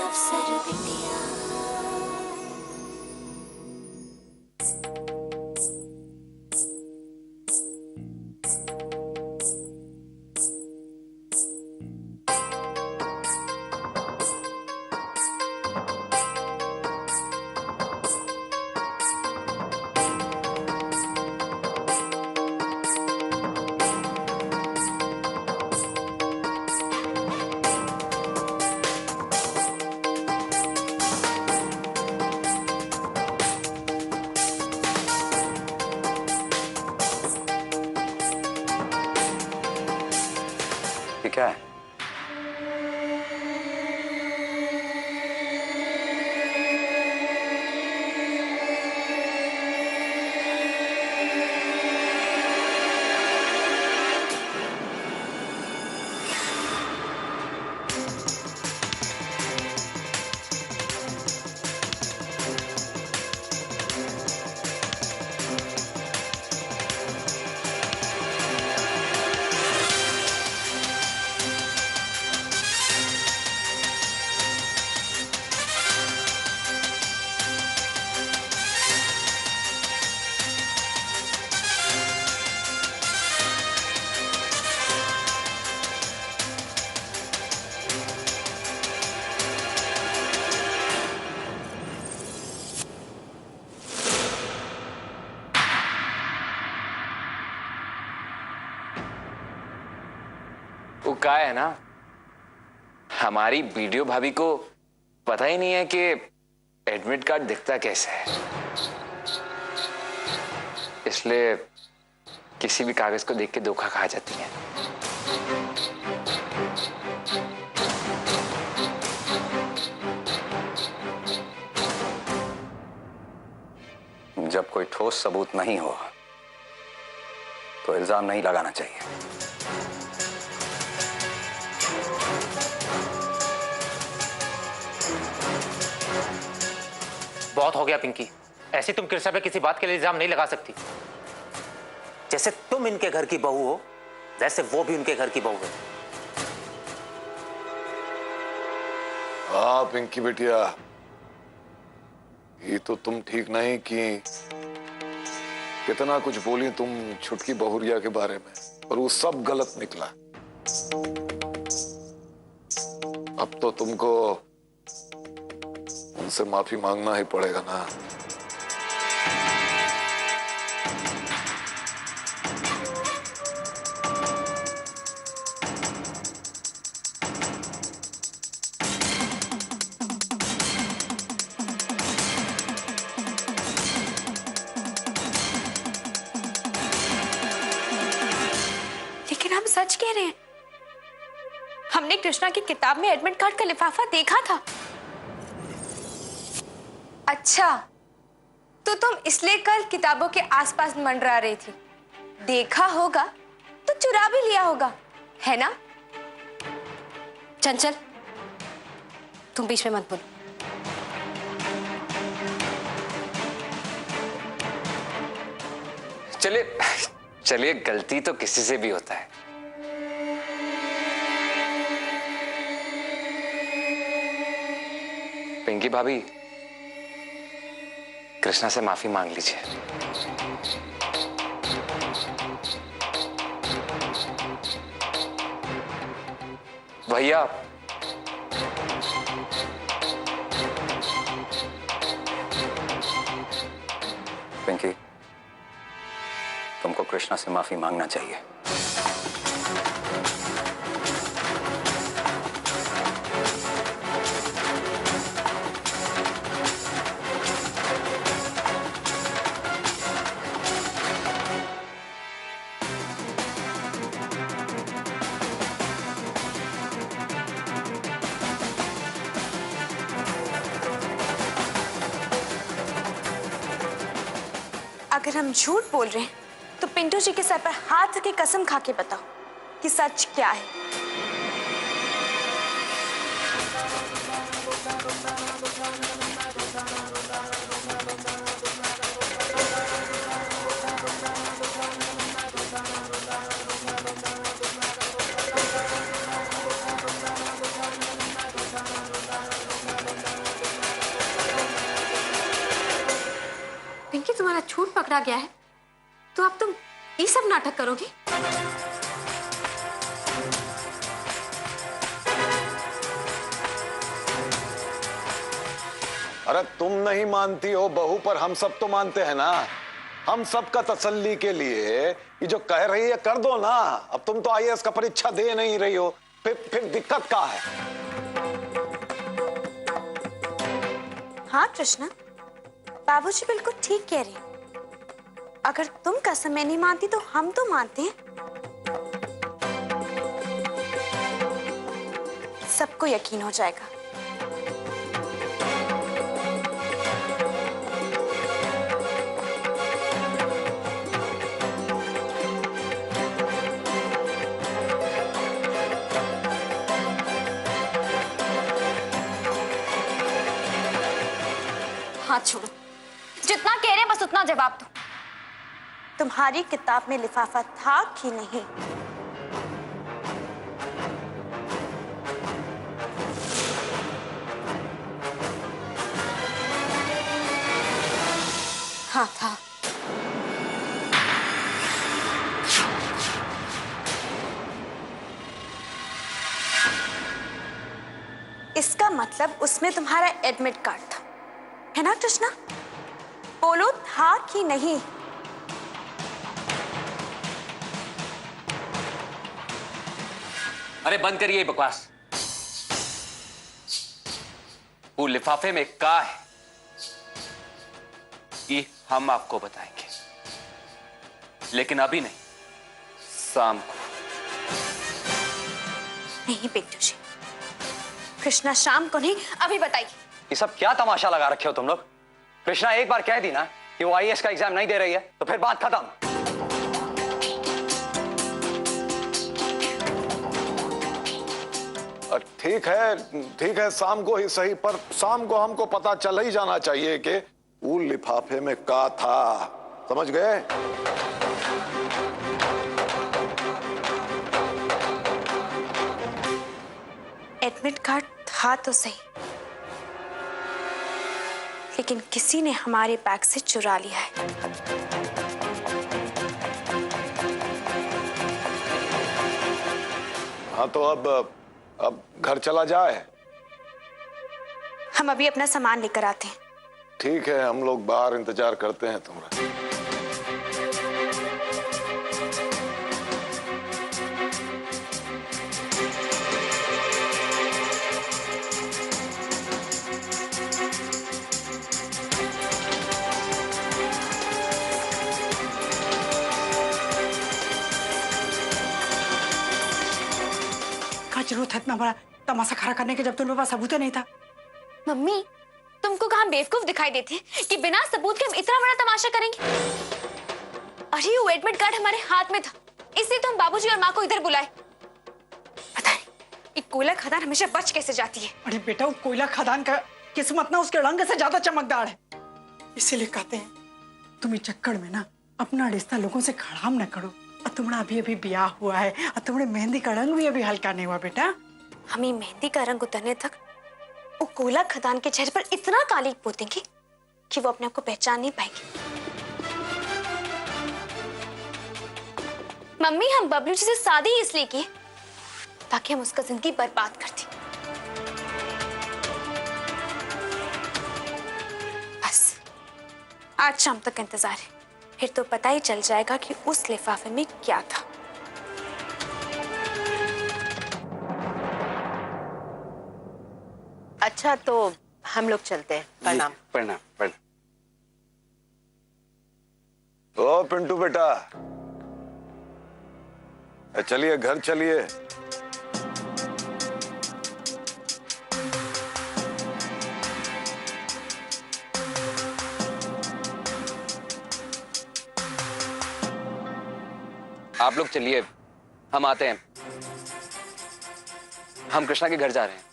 अफसर बिटिया। ये क्या है? वो क्या है ना, हमारी वीडियो भाभी को पता ही नहीं है कि एडमिट कार्ड दिखता कैसे है, इसलिए किसी भी कागज को देख के धोखा खा जाती है। जब कोई ठोस सबूत नहीं हो तो इल्जाम नहीं लगाना चाहिए। बहुत हो गया पिंकी, ऐसी तुम कृष्णा पे किसी बात के लिए इल्जाम नहीं लगा सकती। जैसे तुम इनके घर की बहू हो, वैसे वो भी उनके घर की बहू है। हाँ पिंकी बेटिया, ये तो तुम ठीक नहीं कि कितना कुछ बोली तुम छुटकी बहुरिया के बारे में, और वो सब गलत निकला। अब तो तुमको उनसे माफी मांगना ही पड़ेगा ना। लेकिन हम सच कह रहे हैं, हमने कृष्णा की किताब में एडमिट कार्ड का लिफाफा देखा था। अच्छा, तो तुम इसलिए कल किताबों के आसपास मंडरा रही थी। देखा होगा तो चुरा भी लिया होगा, है ना? चंचल, तुम बीच में मत बोलो। चलिए चलिए, गलती तो किसी से भी होता है। पिंकी भाभी, कृष्णा से माफी मांग लीजिए। भैया, पिंकी, तुमको कृष्णा से माफी मांगना चाहिए। अगर हम झूठ बोल रहे हैं तो पिंटू जी के सर पर हाथ रख के कसम खा के बताओ कि सच क्या है। तुम्हारा झूठ पकड़ा गया है तो अब तुम ये सब नाटक करोगे? अरे तुम नहीं मानती हो बहू, पर हम सब तो मानते हैं ना। हम सब का तसल्ली के लिए ये जो कह रही है कर दो ना। अब तुम तो आईएएस का परीक्षा दे नहीं रही हो, फिर दिक्कत क्या है? हाँ कृष्णा, बाबूजी बिल्कुल ठीक कह रहे हैं। अगर तुम कसम में नहीं मानती तो हम तो मानते हैं। सबको यकीन हो जाएगा। हाथ छोड़ो, जितना कह रहे हैं बस उतना जवाब दो। तुम्हारी किताब में लिफाफा था कि नहीं? हाँ था। इसका मतलब उसमें तुम्हारा एडमिट कार्ड था, है ना कृष्णा? बोलो था कि नहीं? अरे बंद करिए बकवास। वो लिफाफे में क्या है ये हम आपको बताएंगे, लेकिन अभी नहीं, शाम को। नहीं पिंटू जी, कृष्णा शाम को नहीं, अभी बताइए। ये सब क्या तमाशा लगा रखे हो तुम लोग? कृष्णा एक बार कह दी ना कि वो आईएएस का एग्जाम नहीं दे रही है तो फिर बात खत्म। ठीक है, शाम को ही सही, पर शाम को हमको पता चल ही जाना चाहिए कि वो लिफाफे में क्या था। समझ गए? एडमिट कार्ड था तो सही, लेकिन किसी ने हमारे बैग से चुरा लिया है। हाँ तो अब घर चला जाए। हम अभी अपना सामान लेकर आते हैं। ठीक है, हम लोग बाहर इंतजार करते हैं तुम्हारा। क्या जरूरत है इतना बड़ा तमाशा खड़ा करने की जब तुम लोगों के पास सबूत नहीं था? मम्मी, तुमको कहाँ बेवकूफ दिखाई देते हैं कि बिना सबूत के हम इतना बड़ा तमाशा करेंगे? अरे वो एडमिट कार्ड हमारे हाथ में था, इसलिए तो हम बाबूजी और माँ को इधर बुलाए। पता नहीं ये कोयला खदान हमेशा बच कैसे जाती है। अरे बेटा, वो कोयला खदान का किस्मत ना उसके रंग से ज्यादा चमकदार है, इसीलिए कहते हैं तुम इस चक्कर में ना अपना रिश्ता लोगों से खराब न करो। और तुम्हारा अभी अभी ब्याह हुआ है और तुम्हारे मेहंदी का रंग भी अभी हल्का नहीं हुआ बेटा। हमें मेहंदी का रंग उतरने तक वो कोयला खदान के चेहरे पर इतना काली पोतेंगे कि वो अपने आप को पहचान नहीं पाएंगे। मम्मी, हम बबलू जी से शादी इसलिए की ताकि हम उसका जिंदगी बर्बाद कर दें। बस आज शाम तक इंतजार है, फिर तो पता ही चल जाएगा कि उस लिफाफे में क्या था। अच्छा तो हम लोग चलते हैं। प्रणाम। प्रणाम प्रणाम। ओ पिंटू बेटा, चलिए घर चलिए। आप लोग चलिए, हम आते हैं। हम कृष्णा के घर जा रहे हैं,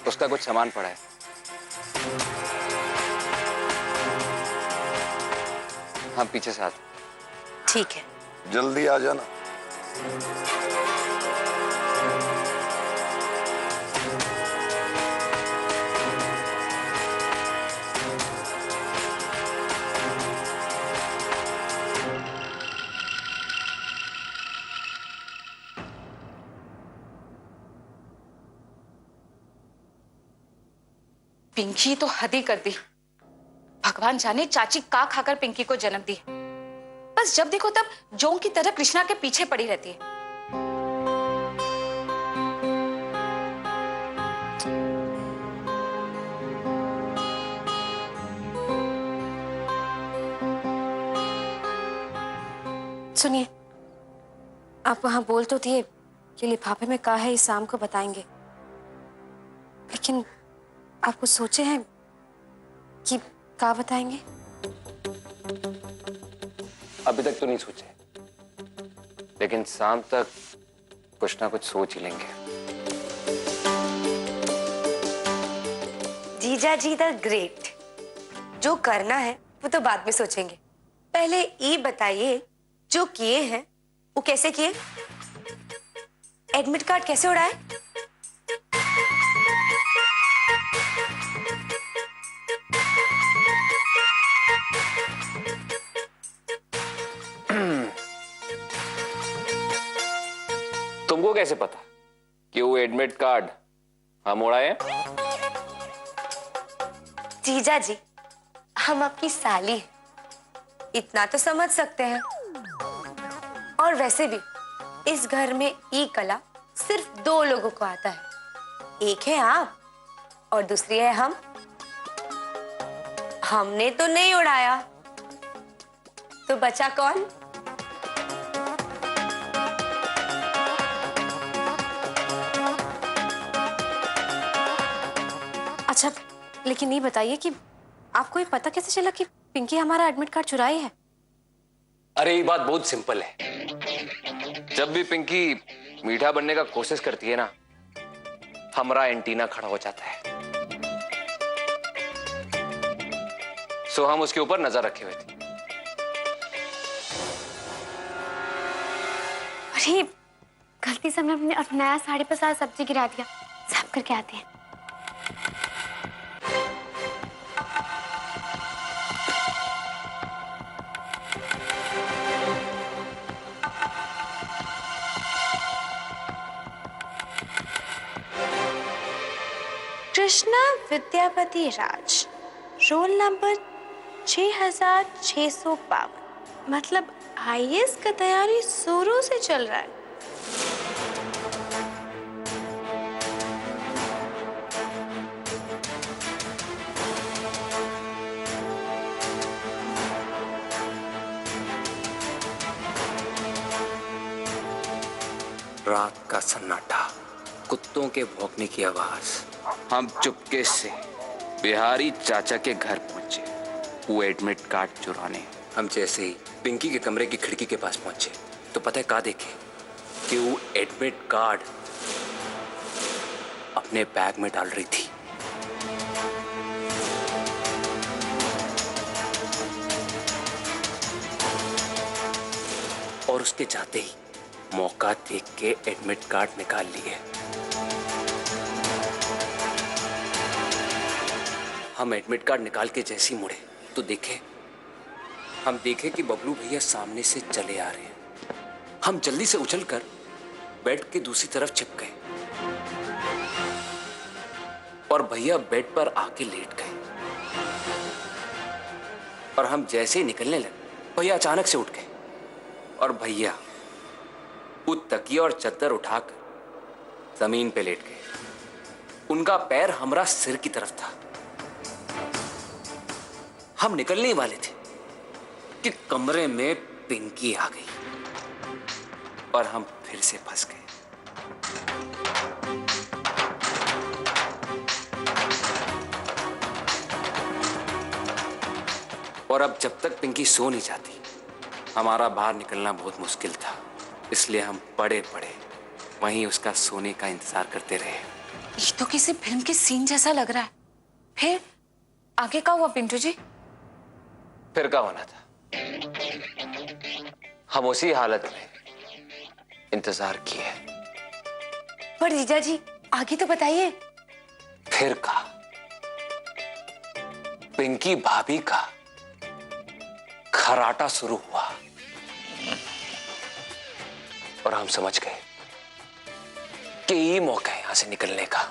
उसका कुछ सामान पड़ा है। हम पीछे से आते। ठीक है। जल्दी आ जाना। पिंकी तो हद ही कर दी। भगवान जाने चाची का खाकर पिंकी को जन्म दी। बस जब देखो तब जोंक की तरह कृष्णा के पीछे पड़ी रहती है। सुनिए, आप वहां बोल तो दिए कि लिफाफे में क्या है इस शाम को बताएंगे, लेकिन आप कुछ सोचे हैं कि क्या बताएंगे? अभी तक तो नहीं सोचे, लेकिन शाम तक कुछ ना कुछ सोच ही लेंगे। जीजा जी द ग्रेट। जो करना है वो तो बाद में सोचेंगे, पहले ये बताइए जो किए हैं वो कैसे किए? एडमिट कार्ड कैसे उड़ाए? तुमको कैसे पता कि वो एडमिट कार्ड हम उड़ाए? जीजा जी, हम आपकी साली हैं, इतना तो समझ सकते हैं। और वैसे भी इस घर में ये कला सिर्फ 2 लोगों को आता है, एक है आप और दूसरी है हम। हमने तो नहीं उड़ाया, तो बचा कौन? अच्छा, लेकिन ये बताइए कि आपको ये पता कैसे चला कि पिंकी हमारा एडमिट कार्ड चुराई है? अरे ये बात बहुत सिंपल है। जब भी पिंकी मीठा बनने का कोशिश करती है ना, हमारा एंटीना खड़ा हो जाता है। सो हम उसके ऊपर नजर रखे हुए थे। अरे गलती से हमने अपने नया साड़ी पर सारा सब्जी गिरा दिया, साफ करके आते हैं। कृष्णा विद्यापति राज, रोल नंबर 6652। मतलब आईएएस का तैयारी शुरू से चल रहा है। रात का सन्नाटा, कुत्तों के भौंकने की आवाज। हम चुपके से बिहारी चाचा के घर पहुंचे, वो एडमिट कार्ड चुराने। हम जैसे ही पिंकी के कमरे की खिड़की के पास पहुंचे तो पता है क्या देखे कि वो एडमिट कार्ड अपने बैग में डाल रही थी। और उसके जाते ही मौका देख के एडमिट कार्ड निकाल लिए। हम एडमिट कार्ड निकाल के जैसे ही मुड़े तो हम देखे कि बबलू भैया सामने से चले आ रहे हैं। हम जल्दी से उछलकर बेड के दूसरी तरफ छिप गए और भैया बेड पर आके लेट गए। और हम जैसे ही निकलने लगे भैया अचानक से उठ गए और भैया वो तकिया और चद्दर उठाकर जमीन पे लेट गए। उनका पैर हमारा सिर की तरफ था। हम निकलने ही वाले थे कि कमरे में पिंकी आ गई और हम फिर से फंस गए। और अब जब तक पिंकी सो नहीं जाती, हमारा बाहर निकलना बहुत मुश्किल था। इसलिए हम पड़े पड़े वहीं उसका सोने का इंतजार करते रहे। ये तो किसी फिल्म के सीन जैसा लग रहा है। फिर आगे क्या हुआ पिंटू जी? फिर क्या होना था, हम उसी हालत में इंतजार किए। पर जीजा जी आगे तो बताइए। फिर का पिंकी भाभी का खराटा शुरू हुआ और हम समझ गए कि ये मौका है यहां से निकलने का।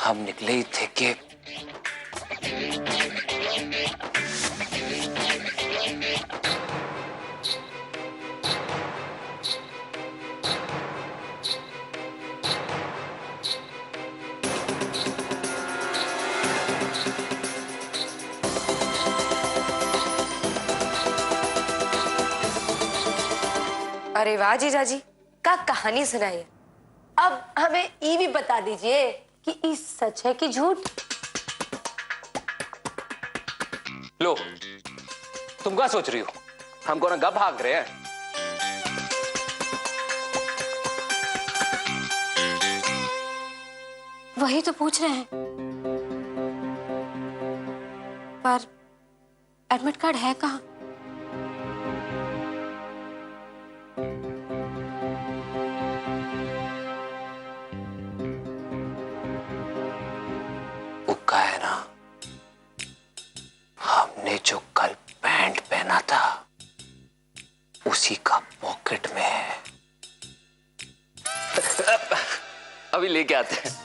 हम निकले ही थे कि अरे वाह जीजाजी, क्या कहानी सुनाई है। अब हमें ये भी बता दीजिए कि ई सच है कि झूठ। लो, तुम क्या सोच रही हो? हमको ना गप भाग रहे हैं। वही तो पूछ रहे हैं, पर एडमिट कार्ड है कहाँ? उक्का है ना, हमने जो कल पैंट पहना था उसी का पॉकेट में है। अभी लेके आते हैं।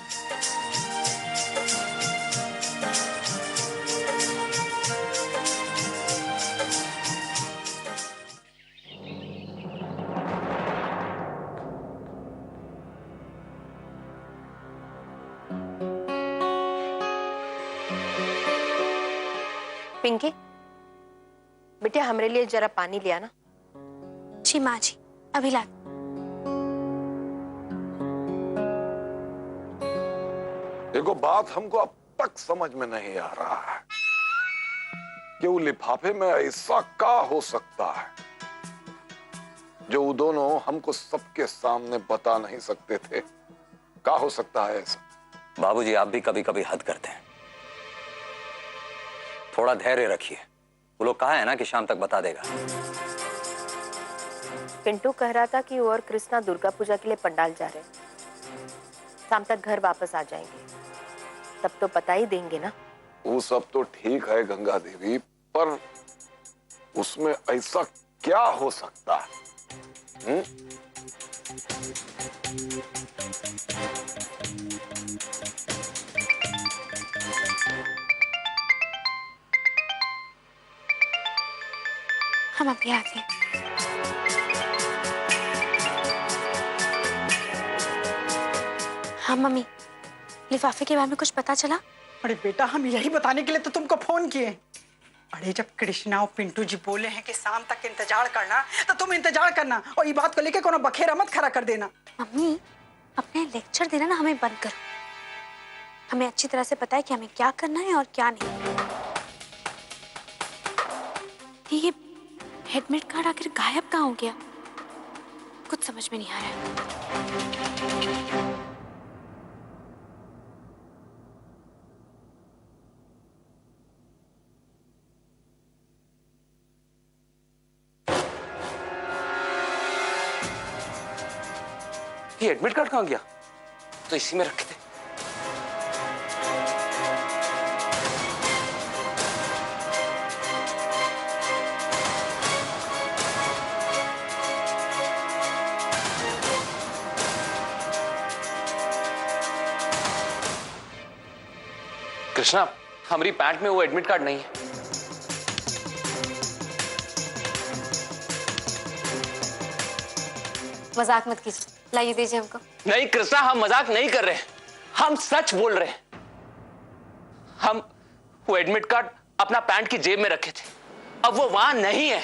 पिंकी, बेटे हमारे लिए जरा पानी लिया ना। जी माँ जी, अभी ला। देखो, बात हमको अब तक समझ में नहीं आ रहा है कि वो लिफाफे में ऐसा क्या हो सकता है जो वो दोनों हमको सबके सामने बता नहीं सकते थे। क्या हो सकता है ऐसा? बाबूजी, आप भी कभी कभी हद करते हैं। थोड़ा धैर्य रखिए, वो लोग कहा है ना कि शाम तक बता देगा। पिंटू कह रहा था कि वो और कृष्णा दुर्गा पूजा के लिए पंडाल जा रहे हैं, शाम तक घर वापस आ जाएंगे, तब तो पता ही देंगे ना। वो सब तो ठीक है गंगा देवी, पर उसमें ऐसा क्या हो सकता है? हम अभी आते हैं। हाँ मम्मी, लिफाफे के बारे में कुछ पता चला? अरे बेटा, हम यही बताने के लिए तो तुमको फोन किए। अरे जब कृष्णा और पिंटू जी बोले हैं कि शाम तक इंतजार करना, तो तुम इंतजार करना और ये बात को लेके कोनो बखेरा मत खड़ा कर देना। मम्मी, अपने लेक्चर देना ना हमें बंद करो। हमें अच्छी तरह से पता है कि हमें क्या करना है और क्या नहीं। ये एडमिट कार्ड आखिर गायब कहाँ हो गया? कुछ समझ में नहीं आ रहा है। ये एडमिट कार्ड कहाँ गया? तो इसी में रखे थे। कृष्णा, हमारी पैंट में वो एडमिट कार्ड नहीं है। मजाक मत कीजिए, लाइए दीजिए हमको। नहीं कृष्णा, हम मजाक नहीं कर रहे, हम सच बोल रहे हैं। हम वो एडमिट कार्ड अपना पैंट की जेब में रखे थे, अब वो वहां नहीं है।